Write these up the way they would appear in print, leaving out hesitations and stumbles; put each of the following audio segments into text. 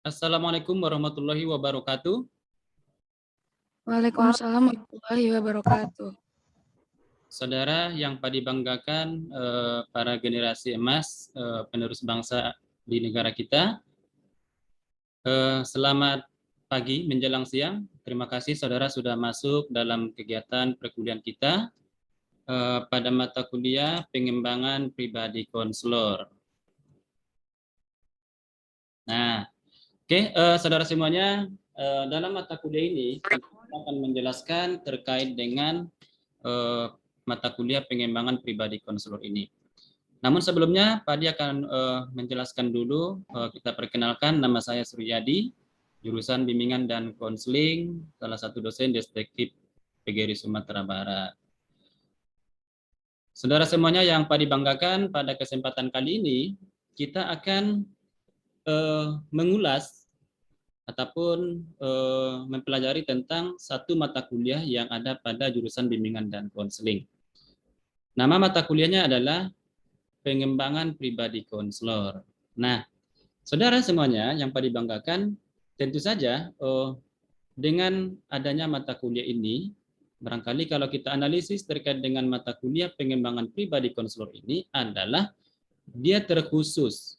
Assalamualaikum warahmatullahi wabarakatuh. Waalaikumsalam warahmatullahi wabarakatuh. Saudara yang Padi banggakan, para generasi emas, penerus bangsa di negara kita. Selamat pagi menjelang siang. Terima kasih saudara sudah masuk dalam kegiatan perkuliahan kita pada mata kuliah pengembangan pribadi konselor. Nah, oke, saudara semuanya, dalam mata kuliah ini kita akan menjelaskan terkait dengan mata kuliah pengembangan pribadi konselor ini. Namun sebelumnya, Padi akan menjelaskan dulu, kita perkenalkan, nama saya Suryadi, jurusan Bimbingan dan Konseling, salah satu dosen di STKIP PGRI Sumatera Barat. Saudara semuanya yang Padi banggakan, pada kesempatan kali ini, kita akan mengulas ataupun mempelajari tentang satu mata kuliah yang ada pada jurusan Bimbingan dan Konseling. Nama mata kuliahnya adalah pengembangan pribadi konselor. Nah, saudara semuanya yang Padi banggakan, tentu saja dengan adanya mata kuliah ini, barangkali kalau kita analisis terkait dengan mata kuliah pengembangan pribadi konselor ini adalah dia terkhusus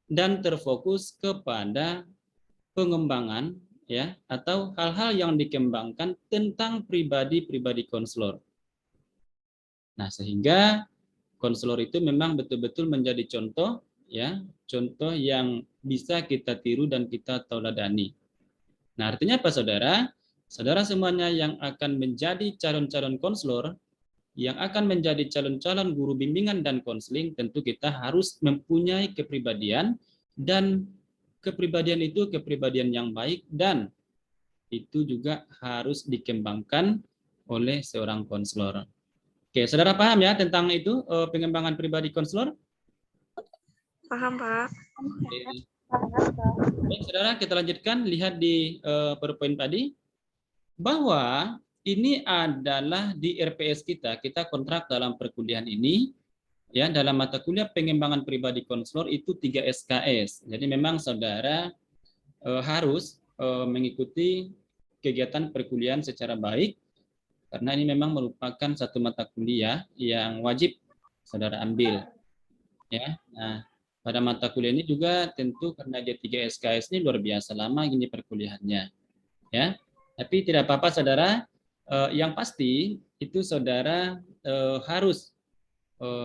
dan terfokus kepada pengembangan ya atau hal-hal yang dikembangkan tentang pribadi-pribadi konselor. Nah, sehingga konselor itu memang betul-betul menjadi contoh ya, contoh yang bisa kita tiru dan kita tauladani. Nah, artinya apa saudara? Saudara semuanya yang akan menjadi calon-calon konselor, yang akan menjadi calon-calon guru bimbingan dan konseling, tentu kita harus mempunyai kepribadian, dan kepribadian itu kepribadian yang baik, dan itu juga harus dikembangkan oleh seorang konselor. Oke, saudara paham ya tentang itu, pengembangan pribadi konselor? Paham, Pak. Oke. Baik, saudara, kita lanjutkan. Lihat di PowerPoint tadi, bahwa ini adalah di RPS kita kontrak dalam perkuliahan ini, ya, dalam mata kuliah pengembangan pribadi konselor itu 3 SKS. Jadi memang saudara harus mengikuti kegiatan perkuliahan secara baik, karena ini memang merupakan satu mata kuliah yang wajib saudara ambil. Ya, nah, pada mata kuliah ini juga tentu karena dia 3 SKS ini luar biasa lama ini perkuliahannya. Ya, tapi tidak apa-apa saudara, yang pasti itu saudara harus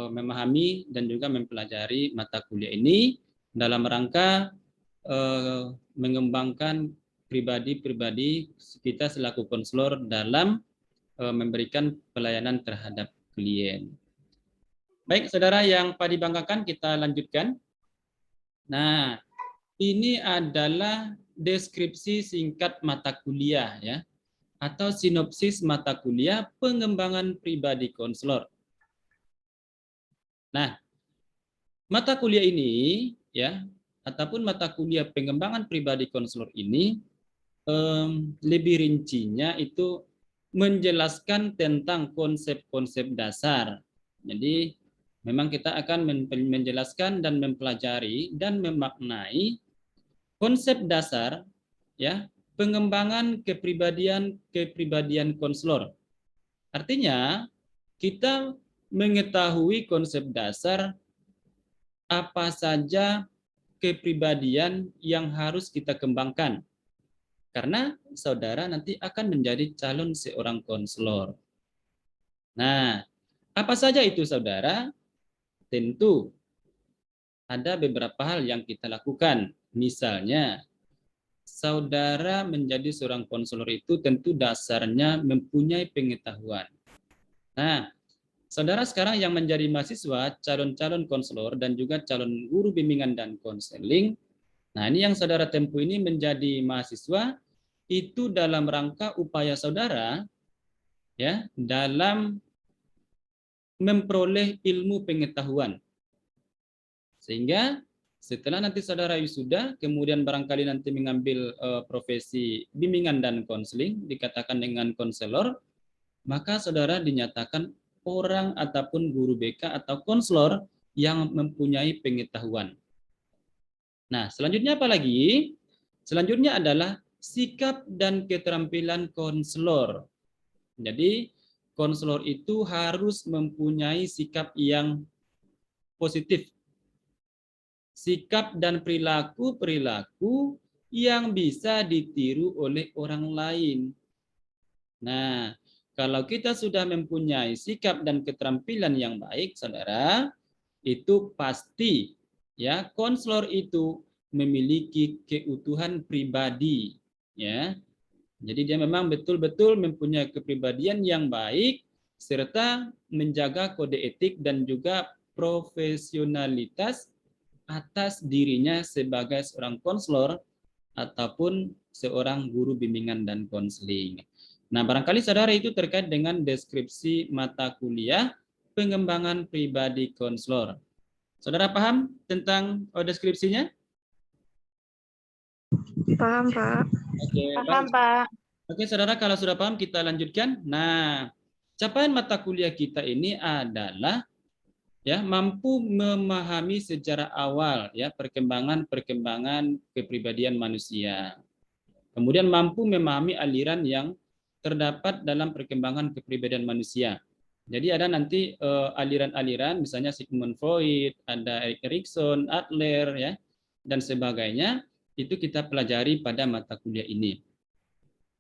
memahami dan juga mempelajari mata kuliah ini dalam rangka mengembangkan pribadi-pribadi kita selaku konselor dalam memberikan pelayanan terhadap klien. Baik, saudara yang Padi banggakan, kita lanjutkan. Nah, ini adalah deskripsi singkat mata kuliah ya, atau sinopsis mata kuliah pengembangan pribadi konselor. Nah, mata kuliah ini ya, ataupun mata kuliah pengembangan pribadi konselor ini lebih rincinya itu menjelaskan tentang konsep-konsep dasar. Jadi memang kita akan menjelaskan dan mempelajari dan memaknai konsep dasar ya pengembangan kepribadian konselor. Artinya kita mengetahui konsep dasar apa saja kepribadian yang harus kita kembangkan. Karena saudara nanti akan menjadi calon seorang konselor. Nah, apa saja itu saudara? Tentu ada beberapa hal yang kita lakukan. Misalnya, saudara menjadi seorang konselor itu tentu dasarnya mempunyai pengetahuan. Nah, saudara sekarang yang menjadi mahasiswa, calon-calon konselor dan juga calon guru bimbingan dan konseling, nah ini yang saudara tempuh ini menjadi mahasiswa, itu dalam rangka upaya saudara ya dalam memperoleh ilmu pengetahuan. Sehingga setelah nanti saudara wisuda, kemudian barangkali nanti mengambil profesi bimbingan dan konseling, dikatakan dengan konselor, maka saudara dinyatakan orang ataupun guru BK atau konselor yang mempunyai pengetahuan. Nah, selanjutnya apa lagi? Selanjutnya adalah sikap dan keterampilan konselor. Jadi konselor itu harus mempunyai sikap yang positif. Sikap dan perilaku yang bisa ditiru oleh orang lain. Nah, kalau kita sudah mempunyai sikap dan keterampilan yang baik, saudara, itu pasti ya konselor itu memiliki keutuhan pribadi, ya. Jadi dia memang betul-betul mempunyai kepribadian yang baik serta menjaga kode etik dan juga profesionalitas atas dirinya sebagai seorang konselor ataupun seorang guru bimbingan dan konseling. Nah, barangkali saudara itu terkait dengan deskripsi mata kuliah pengembangan pribadi konselor. Saudara paham tentang deskripsinya? Paham, Pak. Oke, Paham, baik. Pak. Oke, saudara, kalau sudah paham kita lanjutkan. Nah, capaian mata kuliah kita ini adalah ya mampu memahami secara awal ya perkembangan kepribadian manusia. Kemudian mampu memahami aliran yang terdapat dalam perkembangan kepribadian manusia. Jadi ada nanti aliran-aliran misalnya Sigmund Freud, ada Erik Erikson, Adler ya dan sebagainya itu kita pelajari pada mata kuliah ini.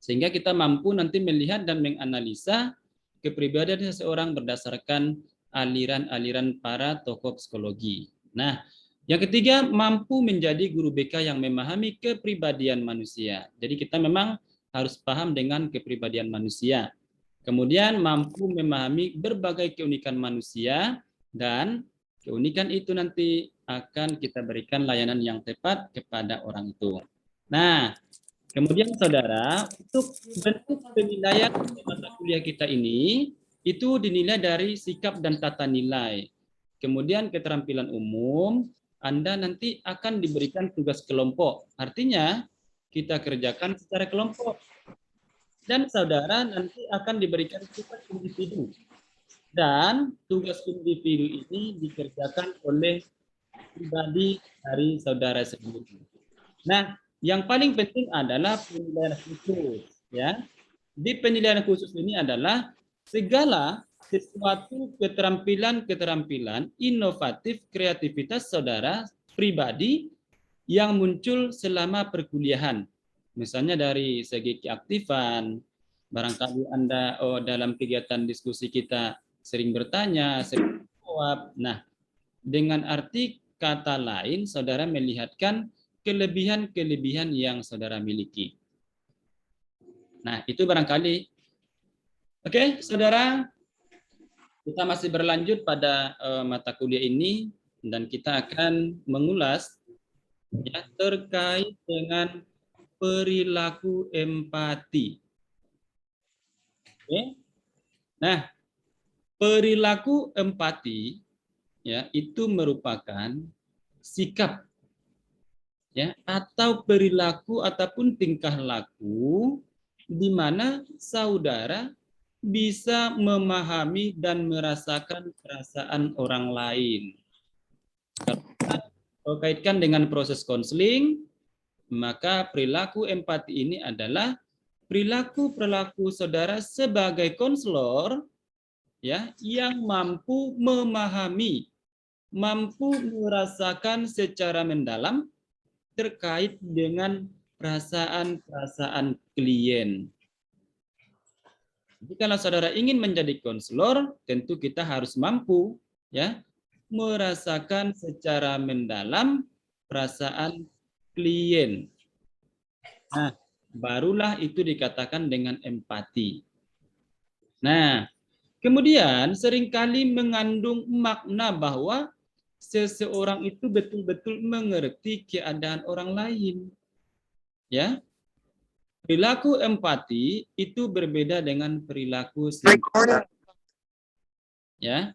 Sehingga kita mampu nanti melihat dan menganalisa kepribadian seseorang berdasarkan aliran-aliran para tokoh psikologi. Nah, yang ketiga, mampu menjadi guru BK yang memahami kepribadian manusia. Jadi kita memang harus paham dengan kepribadian manusia. Kemudian mampu memahami berbagai keunikan manusia dan keunikan itu nanti akan kita berikan layanan yang tepat kepada orang itu. Nah, kemudian saudara, untuk bentuk penilaian mata kuliah kita ini, itu dinilai dari sikap dan tata nilai. Kemudian keterampilan umum, Anda nanti akan diberikan tugas kelompok. Artinya, kita kerjakan secara kelompok. Dan saudara nanti akan diberikan tugas individu. Dan tugas individu ini dikerjakan oleh pribadi dari saudara sendiri. Nah, yang paling penting adalah penilaian khusus, ya. Di penilaian khusus ini adalah segala sesuatu keterampilan inovatif, kreativitas saudara pribadi yang muncul selama perkuliahan. Misalnya dari segi keaktifan, barangkali Anda dalam kegiatan diskusi kita sering bertanya, sering menjawab. Nah, dengan arti kata lain, saudara melihatkan kelebihan-kelebihan yang saudara miliki. Nah, itu barangkali. Oke, saudara, kita masih berlanjut pada mata kuliah ini dan kita akan mengulas ya terkait dengan perilaku empati. Oke. Nah, perilaku empati ya itu merupakan sikap ya atau perilaku ataupun tingkah laku di mana saudara bisa memahami dan merasakan perasaan orang lain. Kalau kaitkan dengan proses konseling, maka perilaku empati ini adalah perilaku saudara sebagai konselor ya yang mampu memahami, mampu merasakan secara mendalam terkait dengan perasaan-perasaan klien. Jadi kalau saudara ingin menjadi konselor, tentu kita harus mampu ya merasakan secara mendalam perasaan klien. Nah, barulah itu dikatakan dengan empati. Nah, kemudian seringkali mengandung makna bahwa seseorang itu betul-betul mengerti keadaan orang lain. Ya. Perilaku empati itu berbeda dengan perilaku simpati. Ya.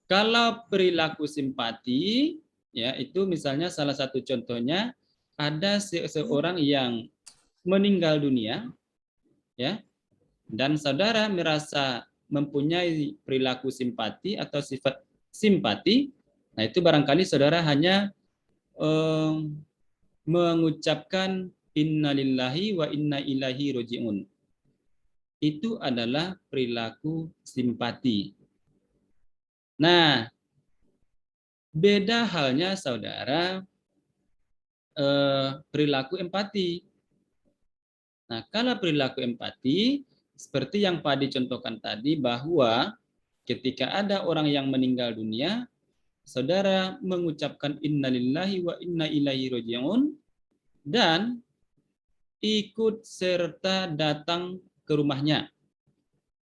Kalau perilaku simpati ya itu misalnya salah satu contohnya ada seseorang yang meninggal dunia ya dan saudara merasa mempunyai perilaku simpati atau sifat simpati. Nah, itu barangkali saudara hanya mengucapkan innalillahi wa inna ilaihi roji'un. Itu adalah perilaku simpati. Nah, beda halnya saudara perilaku empati. Nah, kalau perilaku empati seperti yang Pak dicontohkan tadi, bahwa ketika ada orang yang meninggal dunia, saudara mengucapkan innalillahi wa inna ilaihi roji'un dan ikut serta datang ke rumahnya.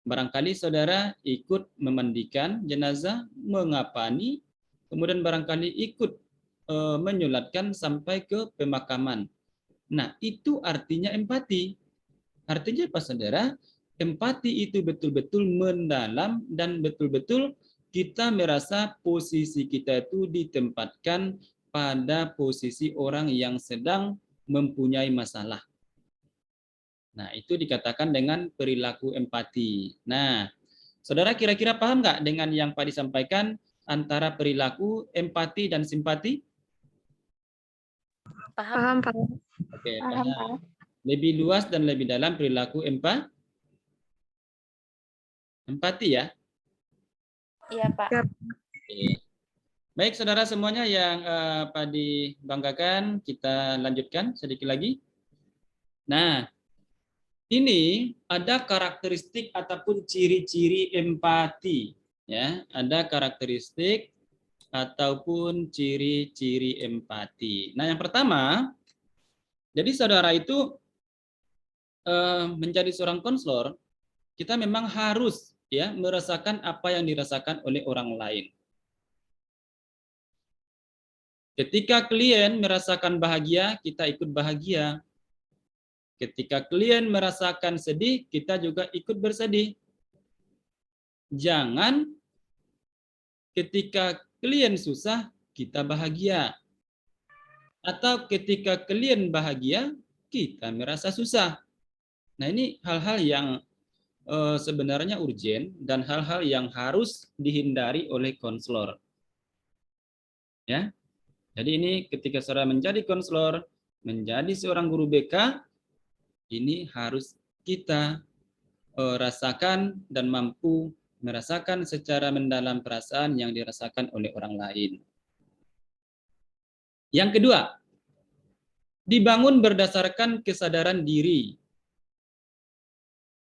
Barangkali saudara ikut memandikan jenazah, mengapani, kemudian barangkali ikut menyolatkan sampai ke pemakaman. Nah, itu artinya empati. Artinya apa, saudara? Empati itu betul-betul mendalam dan betul-betul kita merasa posisi kita itu ditempatkan pada posisi orang yang sedang mempunyai masalah. Nah, itu dikatakan dengan perilaku empati. Nah, saudara kira-kira paham nggak dengan yang Pak disampaikan antara perilaku empati dan simpati? Paham, Pak. Oke, Paham, Pak. paham. Lebih luas dan lebih dalam perilaku empati ya. Iya, Pak. Ya, Oke. Baik, saudara semuanya yang Pak dibanggakan, kita lanjutkan sedikit lagi. Nah, ini ada karakteristik ataupun ciri-ciri empati, ya. Ada karakteristik ataupun ciri-ciri empati. Nah, yang pertama, jadi saudara itu menjadi seorang konselor, kita memang harus ya merasakan apa yang dirasakan oleh orang lain. Ketika klien merasakan bahagia, kita ikut bahagia. Ketika klien merasakan sedih, kita juga ikut bersedih. Jangan ketika klien susah, kita bahagia. Atau ketika klien bahagia, kita merasa susah. Nah, ini hal-hal yang sebenarnya urgen dan hal-hal yang harus dihindari oleh konselor. Ya. Jadi ini ketika saudara menjadi konselor, menjadi seorang guru BK, ini harus kita rasakan dan mampu merasakan secara mendalam perasaan yang dirasakan oleh orang lain. Yang kedua, dibangun berdasarkan kesadaran diri.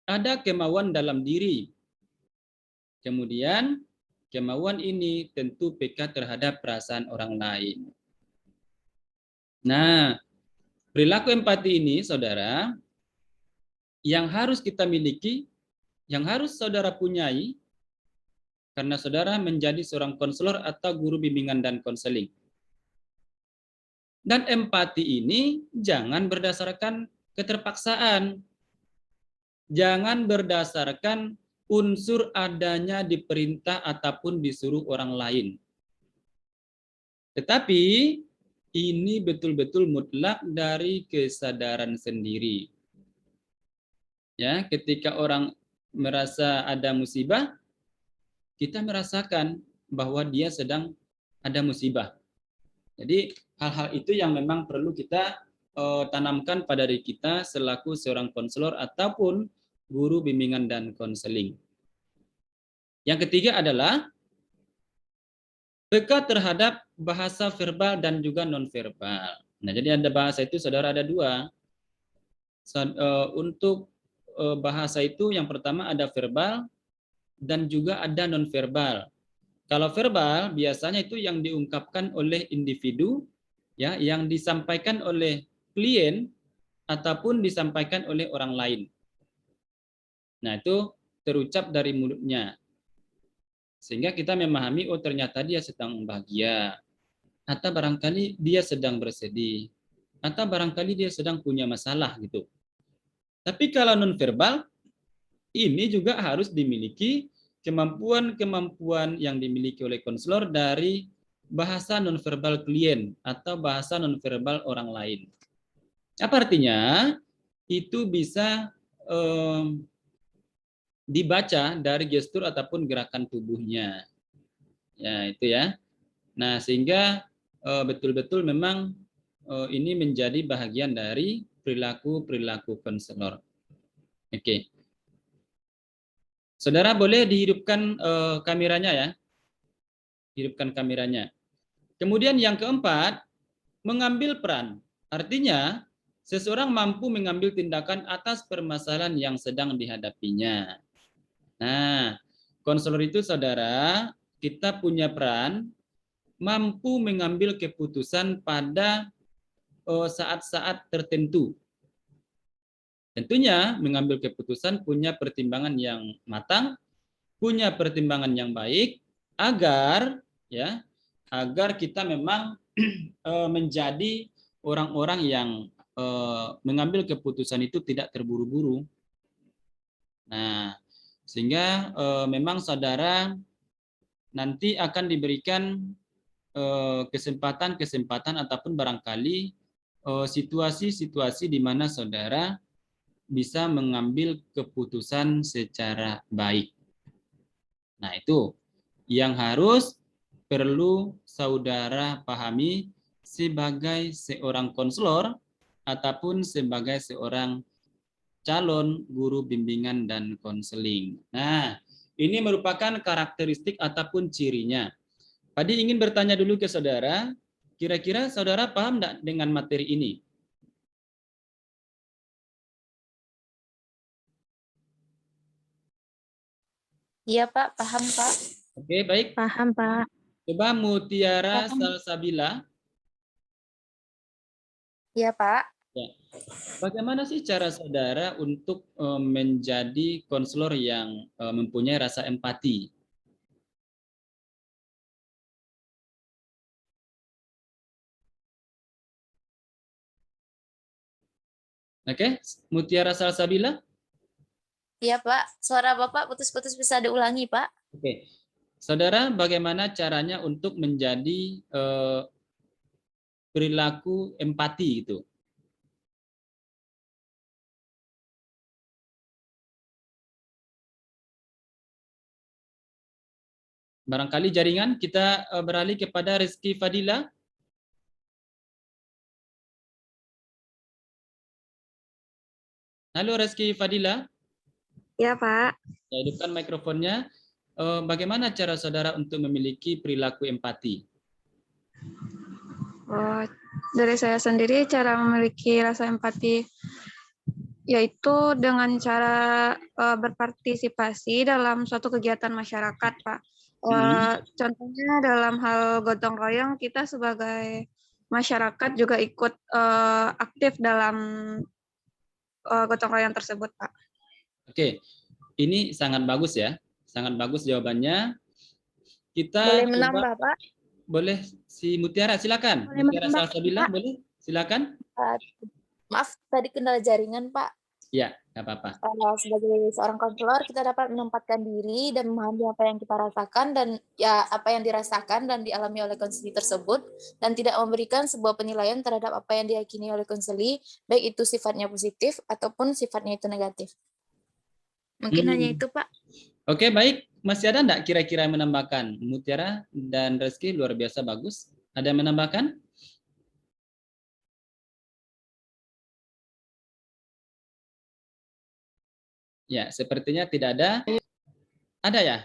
Ada kemauan dalam diri. Kemudian, kemauan ini tentu peka terhadap perasaan orang lain. Nah, perilaku empati ini, saudara, yang harus kita miliki, yang harus saudara punyai, karena saudara menjadi seorang konselor atau guru bimbingan dan konseling. Dan empati ini jangan berdasarkan keterpaksaan. Jangan berdasarkan unsur adanya diperintah ataupun disuruh orang lain. Tetapi ini betul-betul mutlak dari kesadaran sendiri. Ya, ketika orang merasa ada musibah, kita merasakan bahwa dia sedang ada musibah. Jadi hal-hal itu yang memang perlu kita tanamkan pada diri kita selaku seorang konselor ataupun guru bimbingan dan konseling. Yang ketiga adalah peka terhadap bahasa verbal dan juga nonverbal. Nah, jadi ada bahasa itu, saudara, ada dua. Untuk bahasa itu yang pertama ada verbal dan juga ada nonverbal. Kalau verbal biasanya itu yang diungkapkan oleh individu, ya, yang disampaikan oleh klien ataupun disampaikan oleh orang lain. Nah, itu terucap dari mulutnya. Sehingga kita memahami, oh ternyata dia sedang bahagia, atau barangkali dia sedang bersedih, atau barangkali dia sedang punya masalah gitu. Tapi kalau nonverbal, ini juga harus dimiliki kemampuan-kemampuan yang dimiliki oleh konselor dari bahasa nonverbal klien atau bahasa nonverbal orang lain. Apa artinya? Itu bisa dibaca dari gestur ataupun gerakan tubuhnya. Ya, itu ya. Nah, sehingga betul-betul memang ini menjadi bagian dari perilaku konselor. Oke. Saudara boleh dihidupkan kameranya ya. Hidupkan kameranya. Kemudian yang keempat, mengambil peran. Artinya, seseorang mampu mengambil tindakan atas permasalahan yang sedang dihadapinya. Nah, konselor itu saudara, kita punya peran mampu mengambil keputusan pada saat-saat tertentu. Tentunya mengambil keputusan punya pertimbangan yang matang, punya pertimbangan yang baik agar kita memang menjadi orang-orang yang mengambil keputusan itu tidak terburu-buru. Nah, sehingga memang saudara nanti akan diberikan kesempatan ataupun barangkali situasi-situasi di mana saudara bisa mengambil keputusan secara baik. Nah, itu yang harus perlu saudara pahami sebagai seorang konselor ataupun sebagai seorang calon guru bimbingan dan konseling. Nah, ini merupakan karakteristik ataupun cirinya. Tadi ingin bertanya dulu ke saudara, kira-kira saudara paham enggak dengan materi ini? Iya, Pak. Paham, Pak. Oke, baik. Paham, Pak. Coba Mutiara Paham. Salsabila. Iya, Pak. Ya. Bagaimana sih cara saudara untuk menjadi konselor yang mempunyai rasa empati? Oke, Mutiara Salsabila. Iya, Pak. Suara Bapak putus-putus, bisa diulangi, Pak? Oke, saudara, bagaimana caranya untuk menjadi perilaku empati itu? Barangkali jaringan kita beralih kepada Rizky Fadila. Halo Rizky Fadila. Ya, Pak. Ya, hidupkan mikrofonnya. Bagaimana cara saudara untuk memiliki perilaku empati? Oh, dari saya sendiri cara memiliki rasa empati yaitu dengan cara berpartisipasi dalam suatu kegiatan masyarakat, Pak. Contohnya dalam hal gotong royong, kita sebagai masyarakat juga ikut aktif dalam gotong royong tersebut, Pak. Oke, ini sangat bagus ya, sangat bagus jawabannya. Kita Boleh coba, menambah, Pak? boleh si Mutiara, silakan. Boleh Mutiara menambah, Salsabila, Pak? boleh, silakan. Maaf, tadi kendala jaringan, Pak. Ya, nggak apa-apa. Sebagai seorang konselor, kita dapat menempatkan diri dan memahami apa yang kita rasakan dan ya apa yang dirasakan dan dialami oleh konseli tersebut, dan tidak memberikan sebuah penilaian terhadap apa yang diyakini oleh konseli, baik itu sifatnya positif ataupun sifatnya itu negatif. Mungkin hanya itu, Pak. Oke, baik. Masih ada enggak kira-kira yang menambahkan? Mutiara dan Rizky luar biasa bagus. Ada yang menambahkan? Ya, sepertinya tidak ada. Ada ya?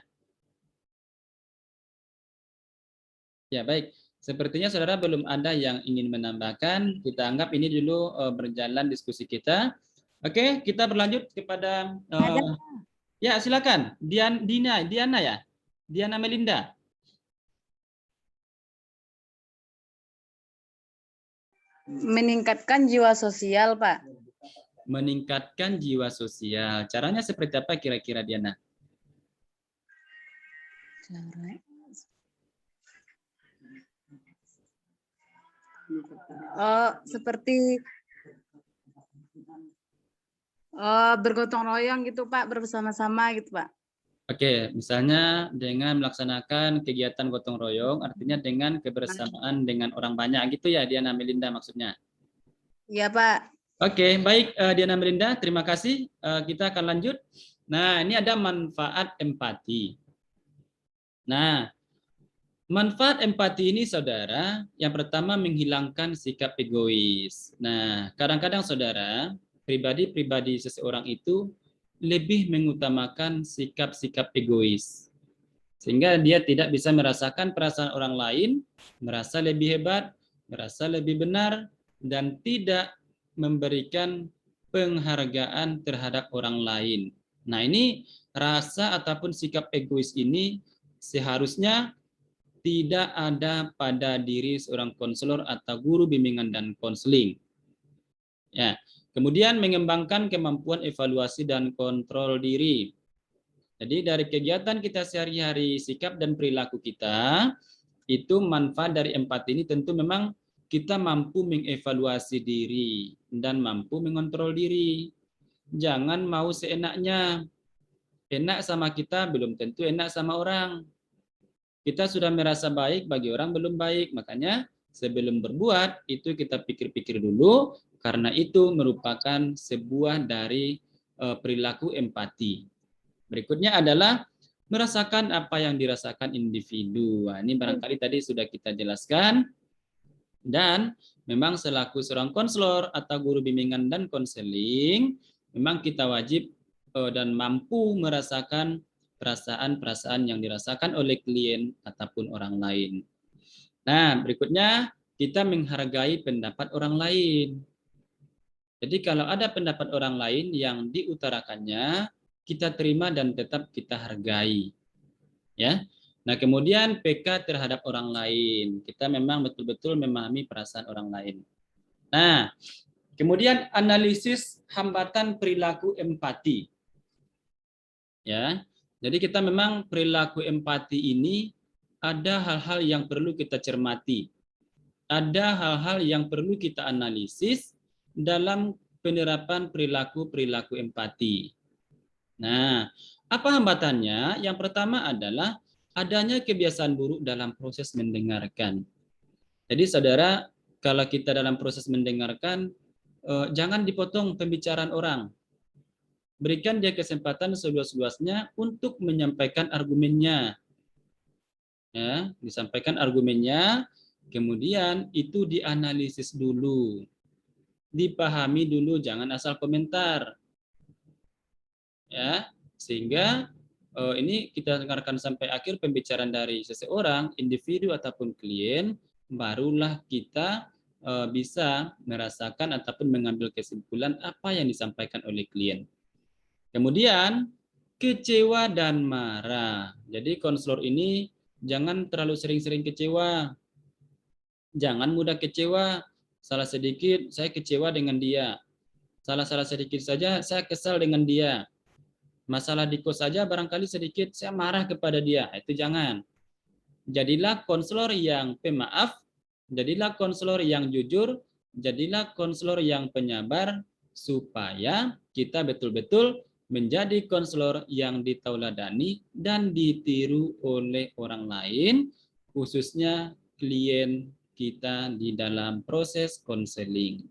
Ya, baik. Sepertinya saudara belum ada yang ingin menambahkan. Kita anggap ini dulu berjalan diskusi kita. Oke, kita berlanjut kepada ya, silakan. Diana ya? Diana Melinda. Meningkatkan jiwa sosial, Pak. Meningkatkan jiwa sosial. Caranya seperti apa kira-kira, Diana? Seperti bergotong royong gitu, Pak, bersama-sama gitu, Pak. Oke, misalnya dengan melaksanakan kegiatan gotong royong, artinya dengan kebersamaan dengan orang banyak gitu ya, Diana Melinda maksudnya. Iya, Pak. Oke, baik Diana Melinda, terima kasih. Kita akan lanjut. Nah, ini ada manfaat empati. Nah, Manfaat empati ini, saudara, yang pertama menghilangkan sikap egois. Nah, kadang-kadang saudara, pribadi-pribadi seseorang itu lebih mengutamakan sikap-sikap egois. Sehingga dia tidak bisa merasakan perasaan orang lain, merasa lebih hebat, merasa lebih benar, dan tidak memberikan penghargaan terhadap orang lain. Nah, ini rasa ataupun sikap egois ini seharusnya tidak ada pada diri seorang konselor atau guru bimbingan dan konseling. Ya, kemudian mengembangkan kemampuan evaluasi dan kontrol diri. Jadi dari kegiatan kita sehari-hari, sikap dan perilaku kita, itu manfaat dari empati ini tentu memang kita mampu mengevaluasi diri dan mampu mengontrol diri. Jangan mau seenaknya. Enak sama kita belum tentu enak sama orang. Kita sudah merasa baik, bagi orang belum baik. Makanya sebelum berbuat, itu kita pikir-pikir dulu, karena itu merupakan sebuah dari perilaku empati. Berikutnya adalah merasakan apa yang dirasakan individu. Nah, ini barangkali tadi sudah kita jelaskan. Dan memang selaku seorang konselor atau guru bimbingan dan konseling, memang kita wajib dan mampu merasakan perasaan-perasaan yang dirasakan oleh klien ataupun orang lain. Nah, berikutnya kita menghargai pendapat orang lain. Jadi kalau ada pendapat orang lain yang diutarakannya, kita terima dan tetap kita hargai. Ya. Nah, kemudian PK terhadap orang lain. Kita memang betul-betul memahami perasaan orang lain. Nah, kemudian analisis hambatan perilaku empati. Ya. Jadi kita memang perilaku empati ini ada hal-hal yang perlu kita cermati. Ada hal-hal yang perlu kita analisis dalam penerapan perilaku-perilaku empati. Nah, apa hambatannya? Yang pertama adalah adanya kebiasaan buruk dalam proses mendengarkan. Jadi saudara, kalau kita dalam proses mendengarkan, jangan dipotong pembicaraan orang. Berikan dia kesempatan seluas-luasnya untuk menyampaikan argumennya. Ya, disampaikan argumennya, kemudian itu dianalisis dulu. Dipahami dulu, jangan asal komentar. Ya, sehingga ini kita dengarkan sampai akhir pembicaraan dari seseorang, individu ataupun klien, barulah kita bisa merasakan ataupun mengambil kesimpulan apa yang disampaikan oleh klien. Kemudian kecewa dan marah. Jadi konselor ini jangan terlalu sering-sering kecewa. Jangan mudah kecewa. Salah sedikit saya kecewa dengan dia. Salah-salah sedikit saja saya kesal dengan dia. Masalah di kos saja barangkali sedikit saya marah kepada dia. Itu jangan. Jadilah konselor yang pemaaf, jadilah konselor yang jujur, jadilah konselor yang penyabar, supaya kita betul-betul menjadi konselor yang ditauladani dan ditiru oleh orang lain, khususnya klien kita di dalam proses konseling.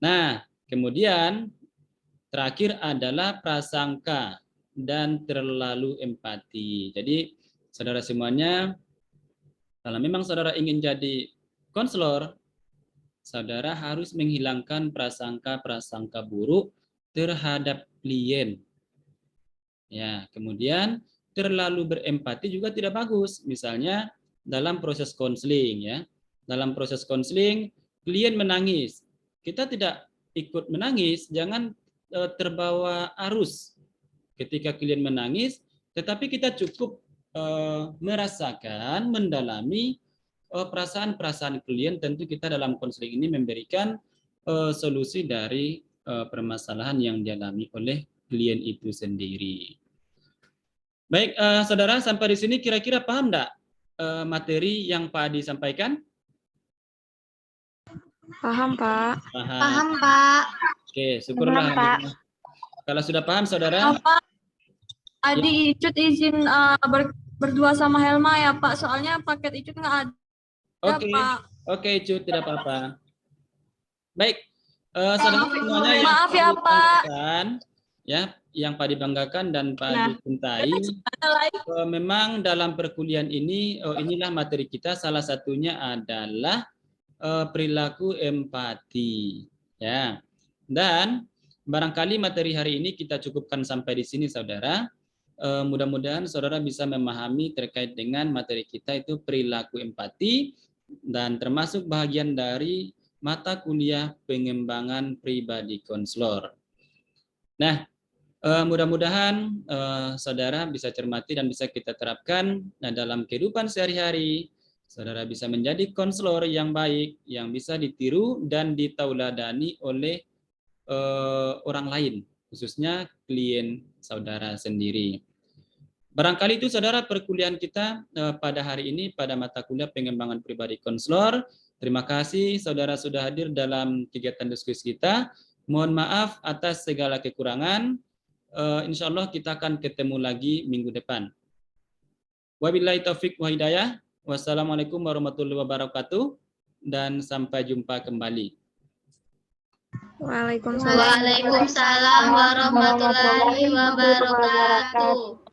Nah, kemudian terakhir adalah prasangka dan terlalu empati. Jadi, saudara semuanya, kalau memang saudara ingin jadi konselor, saudara harus menghilangkan prasangka-prasangka buruk terhadap klien. Ya, kemudian terlalu berempati juga tidak bagus. Misalnya dalam proses konseling, ya. Dalam proses konseling, klien menangis. Kita tidak ikut menangis, jangan terbawa arus ketika klien menangis, tetapi kita cukup merasakan, mendalami perasaan-perasaan klien. Tentu kita dalam konseling ini memberikan solusi dari permasalahan yang dialami oleh klien itu sendiri. Baik, saudara, sampai di sini kira-kira paham enggak materi yang Pak Adi sampaikan? Paham, Pak. Paham, Pak. Oke, syukurlah. Paham, Pak. Kalau sudah paham, saudara. Pak, Adi Icut izin berdua sama Helma ya, Pak. Soalnya paket Icut nggak ada, Oke, Pak. oke, Cut, tidak apa-apa. Baik, saudara semuanya yang Maaf ya, Pak. ya, yang Pak dibanggakan dan Pak dicintai, memang dalam perkuliahan ini, inilah materi kita, salah satunya adalah perilaku empati. Ya. Dan barangkali materi hari ini kita cukupkan sampai di sini, saudara. Mudah-mudahan saudara bisa memahami terkait dengan materi kita itu perilaku empati, dan termasuk bagian dari mata kuliah pengembangan pribadi konselor. Nah, mudah-mudahan saudara bisa cermati dan bisa kita terapkan dalam kehidupan sehari-hari. Saudara bisa menjadi konselor yang baik, yang bisa ditiru dan ditauladani oleh orang lain, khususnya klien saudara sendiri. Barangkali itu saudara perkuliahan kita pada hari ini pada mata kuliah pengembangan pribadi konselor. Terima kasih saudara sudah hadir dalam kegiatan diskusi kita. Mohon maaf atas segala kekurangan. Insya Allah kita akan ketemu lagi minggu depan. Wabillahi taufiq wa hidayah. Wassalamualaikum warahmatullahi wabarakatuh. Dan sampai jumpa kembali. Waalaikumsalam. Waalaikumsalam warahmatullahi wabarakatuh.